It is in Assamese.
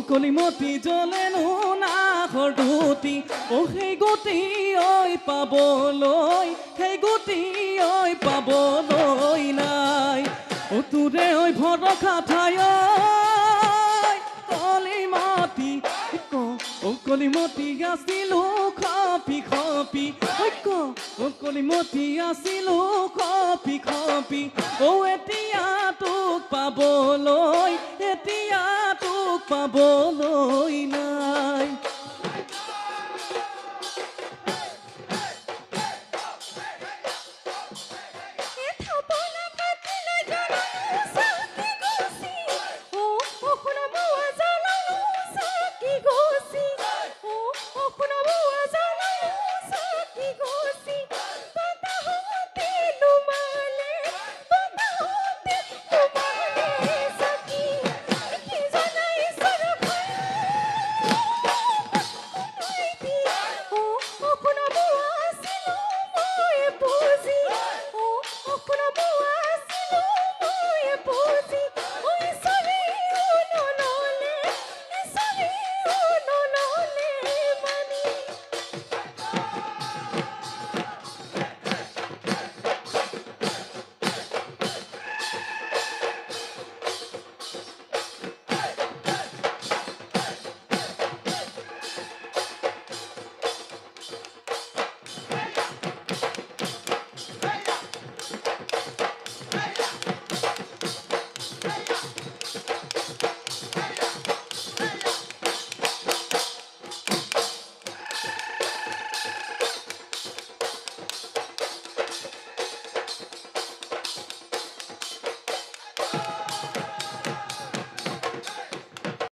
কলিমতি জ্বলেনো নাহৰ দুটি সেই গতি ঐ পাবলৈ সেই গতি ঐ পাবলৈ নাই তোৰে ঐ ভৰসা ঠাই কলিমতি কলিমতি আছিলো খপি খপি কলিমতি আছিলো খপি খপি এতিয়া তোক পাবলৈ এতিয়া তোক পাবলৈ নাই Go